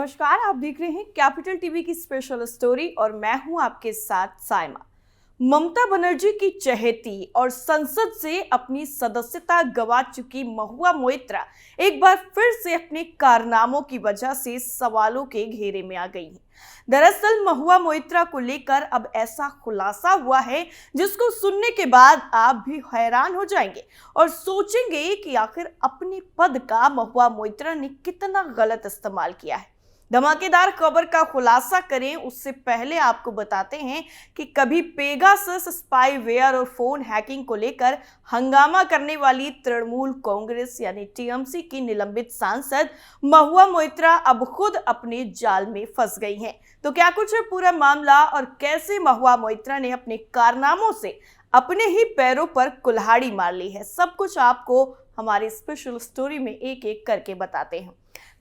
नमस्कार, आप देख रहे हैं कैपिटल टीवी की स्पेशल स्टोरी और मैं हूं आपके साथ साइमा। ममता बनर्जी की चहेती और संसद से अपनी सदस्यता गंवा चुकी महुआ मोइत्रा एक बार फिर से अपने कारनामों की वजह से सवालों के घेरे में आ गई हैं। दरअसल महुआ मोइत्रा को लेकर अब ऐसा खुलासा हुआ है जिसको सुनने के बाद आप भी हैरान हो जाएंगे और सोचेंगे कि आखिर अपने पद का महुआ मोइत्रा ने कितना गलत इस्तेमाल किया है। धमाकेदार खबर का खुलासा करें उससे पहले आपको बताते हैं कि कभी पेगासस स्पाईवेयर और फोन हैकिंग को लेकर हंगामा करने वाली तृणमूल कांग्रेस यानी टीएमसी की निलंबित सांसद महुआ मोइत्रा अब खुद अपने जाल में फंस गई हैं। तो क्या कुछ है पूरा मामला और कैसे महुआ मोइत्रा ने अपने कारनामों से अपने ही पैरों पर कुल्हाड़ी मार ली है, सब कुछ आपको हमारी स्पेशल स्टोरी में एक एक करके बताते हैं।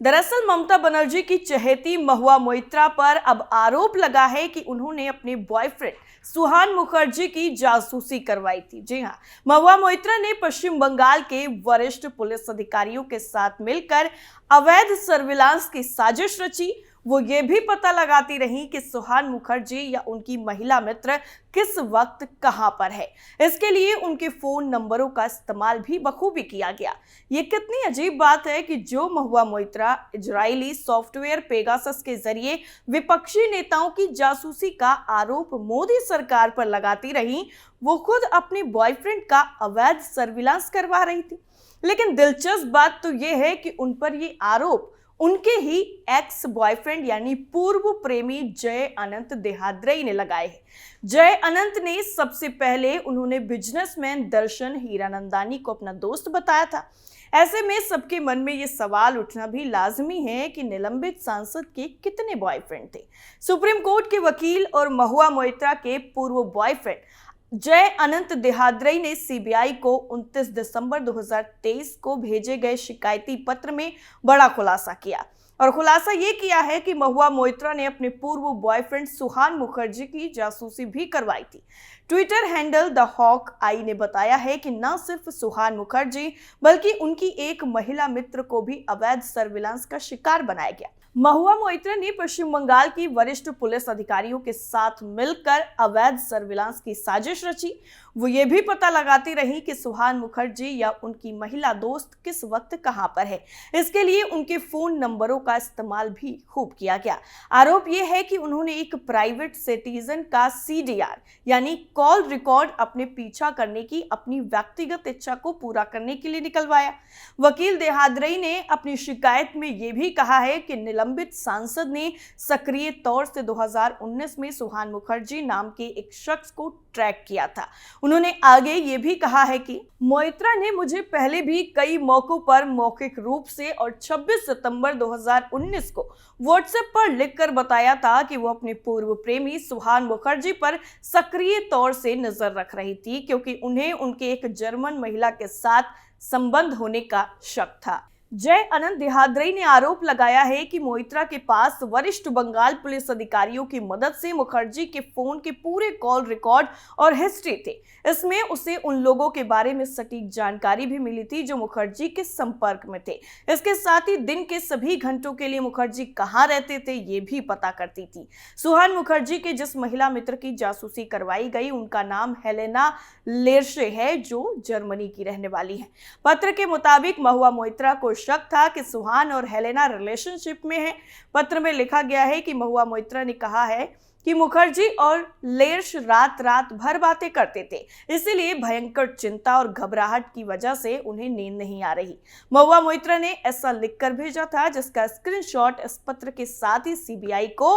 दरअसल ममता बनर्जी की चहेती महुआ मोइत्रा पर अब आरोप लगा है कि उन्होंने अपने बॉयफ्रेंड सुहान मुखर्जी की जासूसी करवाई थी। जी हां, महुआ मोइत्रा ने पश्चिम बंगाल के वरिष्ठ पुलिस अधिकारियों के साथ मिलकर अवैध सर्विलांस की साजिश रची। वो ये भी पता लगाती रही कि सुहान मुखर्जी या उनकी महिला मित्र किस वक्त कहां पर है। इसके लिए उनके फोन नंबरों का इस्तेमाल भी बखूबी किया गया। ये कितनी अजीब बात है कि जो Mahua Moitra Israeli software Pegasus के जरिए विपक्षी नेताओं की जासूसी का आरोप मोदी सरकार पर लगाती रही, वो खुद अपने बॉयफ्रेंड का अवैध सर्विलांस करवा रही थी। लेकिन दिलचस्प बात तो ये है कि उन पर ये आरोप उनके ही एक्स बॉयफ्रेंड यानी पूर्व प्रेमी जय अनंत देहाद्रई ने लगाए हैं। जय अनंत ने सबसे पहले उन्होंने बिजनेसमैन दर्शन हीरानंदानी को अपना दोस्त बताया था। ऐसे में सबके मन में ये सवाल उठना भी लाजमी है कि निलंबित सांसद के कितने बॉयफ्रेंड थे। सुप्रीम कोर्ट के वकील और महुआ मोइत्रा के पूर्व बॉयफ्रेंड जय अनंत देहाद्रई ने सीबीआई को 29 दिसंबर 2023 को भेजे गए शिकायती पत्र में बड़ा खुलासा किया और खुलासा ये किया है कि महुआ मोइत्रा ने अपने पूर्व बॉयफ्रेंड सुहान मुखर्जी की जासूसी भी करवाई थी। ट्विटर हैंडल द हॉक आई ने बताया है कि न सिर्फ सुहान मुखर्जी बल्कि उनकी एक महिला मित्र को भी अवैध सर्विलांस का शिकार बनाया गया। महुआ मोइत्रा ने पश्चिम बंगाल की वरिष्ठ पुलिस अधिकारियों के साथ मिलकर अवैध सर्विलांस की साजिश रची। वो ये भी पता लगाती रही कि सुहान मुखर्जी या उनकी महिला दोस्त किस वक्त कहां पर है। इसके लिए उनके फोन नंबरों का इस्तेमाल भी खूब किया गया। आरोप ये है कि उन्होंने एक प्राइवेट सिटीजन का सीडीआर यानी कॉल रिकॉर्ड अपने पीछा करने की अपनी व्यक्तिगत इच्छा को पूरा करने के लिए निकलवाया। वकील देहाद्रई ने अपनी शिकायत में यह भी कहा है कि निलंबित सांसद ने सक्रिय तौर से 2019 में सुहान मुखर्जी नाम के एक शख्स को ट्रैक किया था। उन्होंने आगे ये भी कहा है कि मोइत्रा ने मुझे पहले भी कई मौकों पर मौखिक रूप से और 26 सितंबर 2019 को व्हाट्सएप पर लिखकर बताया था कि वो अपने पूर्व प्रेमी सुहान मुखर्जी पर सक्रिय तौर से नजर रख रही थी, क्योंकि उन्हें उनके एक जर्मन महिला के साथ संबंध होने का शक था। जय अनंत देहाद्रई ने आरोप लगाया है कि मोइत्रा के पास वरिष्ठ बंगाल पुलिस अधिकारियों की मदद से मुखर्जी के फोन के पूरे कॉल रिकॉर्ड और हिस्ट्री थे। इसमें उसे उन लोगों के बारे में सटीक जानकारी भी मिली थी जो मुखर्जी के संपर्क में थे। इसके साथ ही दिन के सभी घंटों के लिए मुखर्जी कहां रहते थे ये भी पता करती थी। सुहान मुखर्जी के जिस महिला मित्र की जासूसी करवाई गई उनका नाम हेलेना लेर्शे है, जो जर्मनी की रहने वाली है। पत्र के मुताबिक महुआ मोइत्रा को शक था कि सुहान और हेलेना रिलेशनशिप में है। पत्र में लिखा गया है कि महुआ मोइत्रा ने कहा है कि मुखर्जी और लेर्श रात भर बातें करते थे, इसीलिए भयंकर चिंता और घबराहट की वजह से उन्हें नींद नहीं आ रही। महुआ मोइत्रा ने ऐसा लिखकर भेजा था जिसका स्क्रीनशॉट इस पत्र के साथ ही सीबीआई को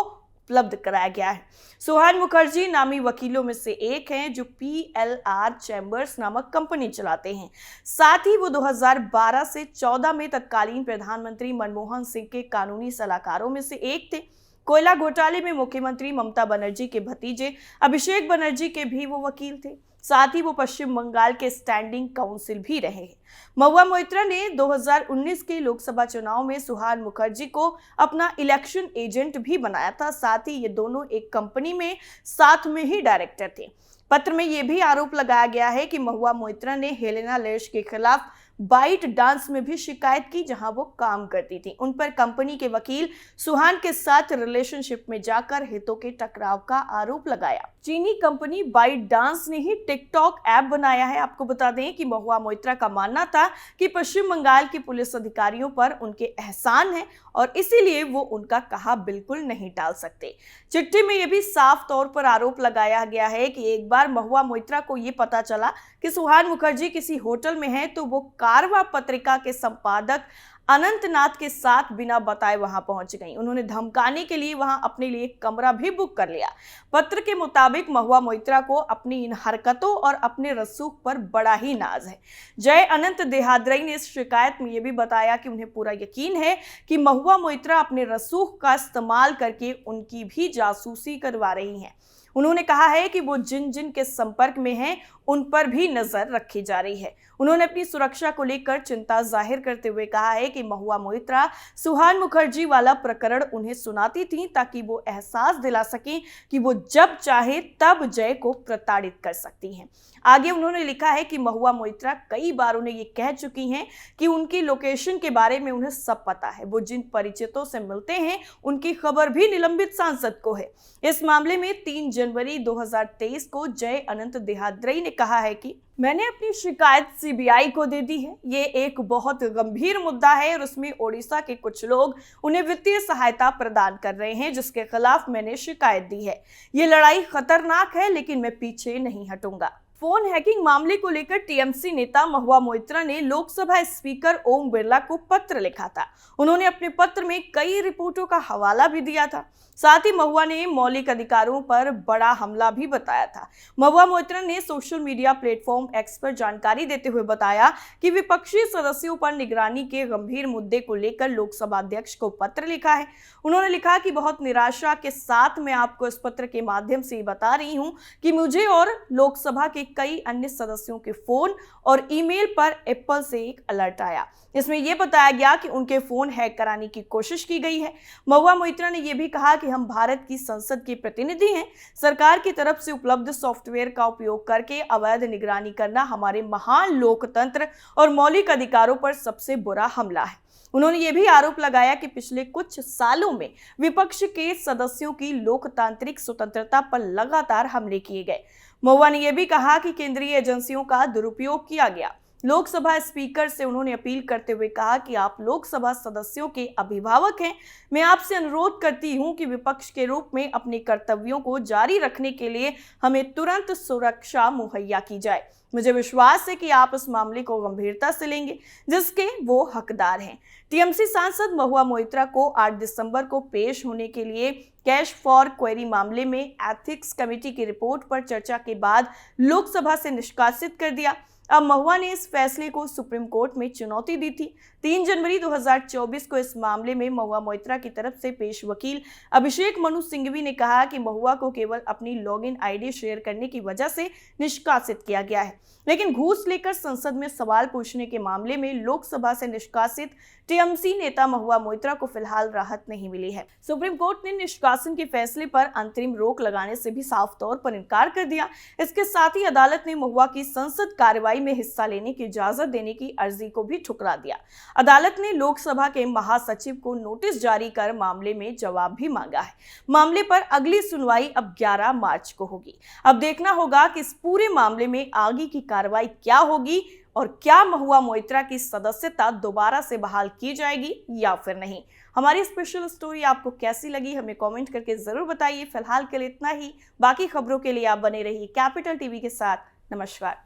उपलब्ध कराया गया है। सुहान मुखर्जी नामी वकीलों में से एक हैं जो PLR चैम्बर्स नामक कंपनी चलाते हैं। साथ ही वो 2012 से 14 में तत्कालीन प्रधानमंत्री मनमोहन सिंह के कानूनी सलाहकारों में से एक थे। कोयला घोटाले में मुख्यमंत्री ममता बनर्जी के भतीजे अभिषेक बनर्जी के भी वो वकील थे। साथ ही वो पश्चिम बंगाल के स्टैंडिंग काउंसिल भी रहे हैं। महुआ मोइत्रा ने 2019 के लोकसभा चुनाव में सुहान मुखर्जी को अपना इलेक्शन एजेंट भी बनाया था। साथ ही ये दोनों एक कंपनी में साथ में ही डायरेक्टर थे। पत्र में यह भी आरोप लगाया गया है कि महुआ मोइत्रा ने हेलेना लेर्श के खिलाफ बाइट डांस में भी शिकायत की जहां वो काम करती थी। उन पर कंपनी के वकील सुहान के साथ रिलेशनशिप में जाकर हितों के टकराव का आरोप लगाया। चीनी कंपनी बाइट डांस ने ही टिकटॉक ऐप बनाया है। आपको बता दें कि महुआ मोइत्रा का मानना था कि पश्चिम बंगाल के पुलिस अधिकारियों पर उनके एहसान है और इसीलिए वो उनका कहा बिल्कुल नहीं टाल सकते। चिट्ठी में यह भी साफ तौर पर आरोप लगाया गया है कि एक बार महुआ मोइत्रा को ये पता चला कि सुहान मुखर्जी किसी होटल में है तो वो कारवां पत्रिका के संपादक अनंतनाथ के साथ बिना बताए वहां पहुंच गई। उन्होंने धमकाने के लिए वहां अपने लिए कमरा भी बुक कर लिया। पत्र के मुताबिक महुआ मोइत्रा को अपनी इन हरकतों और अपने रसूख पर बड़ा ही नाज है। जय अनंत देहाद्री ने इस शिकायत में यह भी बताया कि उन्हें पूरा यकीन है कि महुआ मोइत्रा अपने रसूख का इस्तेमाल करके उनकी भी जासूसी करवा रही हैं। उन्होंने कहा है कि वो जिन जिन के संपर्क में हैं उन पर भी नजर रखी जा रही है। उन्होंने अपनी सुरक्षा को लेकर चिंता जाहिर करते हुए कहा है कि महुआ मोइत्रा सुहान मुखर्जी वाला प्रकरण उन्हें सुनाती थी ताकि वो एहसास दिला सकें कि वो जब चाहे तब जय को प्रताड़ित कर सकती हैं। आगे उन्होंने लिखा है कि महुआ मोइत्रा कई बार उन्हें ये कह चुकी हैं कि उनकी लोकेशन के बारे में उन्हें सब पता है। वो जिन परिचितों से मिलते हैं उनकी खबर भी निलंबित सांसद को है। इस मामले में 3 जनवरी 2023 को जय अनंत देहाद्री ने कहा है कि मैंने अपनी शिकायत सीबीआई को दे दी है। ये एक बहुत गंभीर मुद्दा है और उसमें ओडिशा के कुछ लोग उन्हें वित्तीय सहायता प्रदान कर रहे हैं जिसके खिलाफ मैंने शिकायत दी है। ये लड़ाई खतरनाक है लेकिन मैं पीछे नहीं हटूंगा। फोन हैकिंग मामले को लेकर टीएमसी नेता महुआ मोइत्रा ने लोकसभा स्पीकर ओम बिरला को पत्र लिखा था। उन्होंने अपने पत्र में कई रिपोर्टों का हवाला भी दिया था। साथ ही महुआ ने मौलिक अधिकारों पर बड़ा हमला भी बताया था। महुआ मोइत्रा ने सोशल मीडिया प्लेटफॉर्म एक्स पर जानकारी देते हुए बताया कि विपक्षी सदस्यों पर निगरानी के गंभीर मुद्दे को लेकर लोकसभा अध्यक्ष को पत्र लिखा है। उन्होंने लिखा कि बहुत निराशा के साथ मैं आपको इस पत्र के माध्यम से बता रही हूं कि मुझे और लोकसभा के कई अन्य सदस्यों के फोन और ईमेल पर एप्पल से एक अलर्ट आया। इसमें यह बताया गया कि उनके फोन हैक कराने की कोशिश की गई है। महुआ मोइत्रा ने यह भी कहा कि हम भारत की संसद के प्रतिनिधि हैं। सरकार की तरफ से उपलब्ध सॉफ्टवेयर का उपयोग करके अवैध निगरानी करना हमारे महान लोकतंत्र और मौलिक अधिकारों पर सबसे बुरा हमला है। उन्होंने ये भी आरोप लगाया कि पिछले कुछ सालों में विपक्ष के सदस्यों की लोकतांत्रिक स्वतंत्रता पर लगातार हमले किए गए। महुआ ने यह भी कहा कि केंद्रीय एजेंसियों का दुरुपयोग किया गया। लोकसभा स्पीकर से उन्होंने अपील करते हुए कहा कि आप लोकसभा सदस्यों के अभिभावक हैं। मैं आपसे अनुरोध करती हूं कि विपक्ष के रूप में अपने कर्तव्यों को जारी रखने के लिए हमें तुरंत सुरक्षा मुहैया की जाए। मुझे विश्वास है कि आप इस मामले को गंभीरता से लेंगे जिसके वो हकदार हैं। टीएमसी सांसद महुआ मोइत्रा को 8 दिसंबर को पेश होने के लिए कैश फॉर क्वेरी मामले में एथिक्स कमेटी की रिपोर्ट पर चर्चा के बाद लोकसभा से निष्कासित कर दिया। अब महुआ ने इस फैसले को सुप्रीम कोर्ट में चुनौती दी थी। 3 जनवरी 2024 को इस मामले में महुआ मोइत्रा की तरफ से पेश वकील अभिषेक मनु सिंघवी ने कहा कि महुआ को केवल अपनी लॉगिन आईडी शेयर करने की वजह से निष्कासित किया गया है, लेकिन घूस लेकर संसद में सवाल पूछने के मामले में लोकसभा से निष्कासित टीएमसी नेता महुआ मोइत्रा को फिलहाल राहत नहीं मिली है। सुप्रीम कोर्ट ने निष्कासन के फैसले पर अंतरिम रोक लगाने से भी साफ तौर पर इनकार कर दिया। इसके साथ ही अदालत ने महुआ की संसद कार्रवाई में हिस्सा लेने की इजाजत देने की अर्जी को भी ठुकरा दिया। अदालत ने लोकसभा के महासचिव को नोटिस जारी कर मामले में जवाब भी मांगा है। मामले पर अगली सुनवाई अब 11 मार्च को होगी। अब देखना होगा कि इस पूरे मामले में आगे की कार्रवाई क्या होगी और क्या महुआ मोइत्रा की सदस्यता दोबारा से बहाल की जाएगी या फिर नहीं। हमारी स्पेशल स्टोरी आपको कैसी लगी हमें कमेंट करके जरूर बताइए। फिलहाल के लिए इतना ही। बाकी खबरों के लिए आप बने रहिए कैपिटल टीवी के साथ। नमस्कार।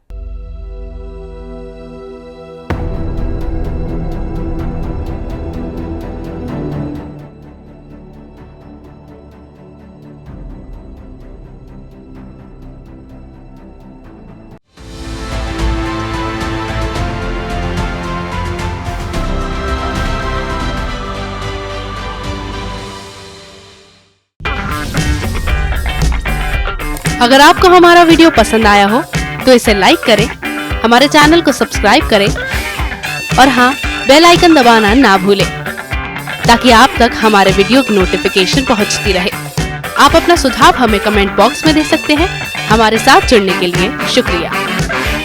अगर आपको हमारा वीडियो पसंद आया हो तो इसे लाइक करें, हमारे चैनल को सब्सक्राइब करें और हाँ, बेल आइकन दबाना ना भूलें ताकि आप तक हमारे वीडियो की नोटिफिकेशन पहुंचती रहे। आप अपना सुझाव हमें कमेंट बॉक्स में दे सकते हैं। हमारे साथ जुड़ने के लिए शुक्रिया।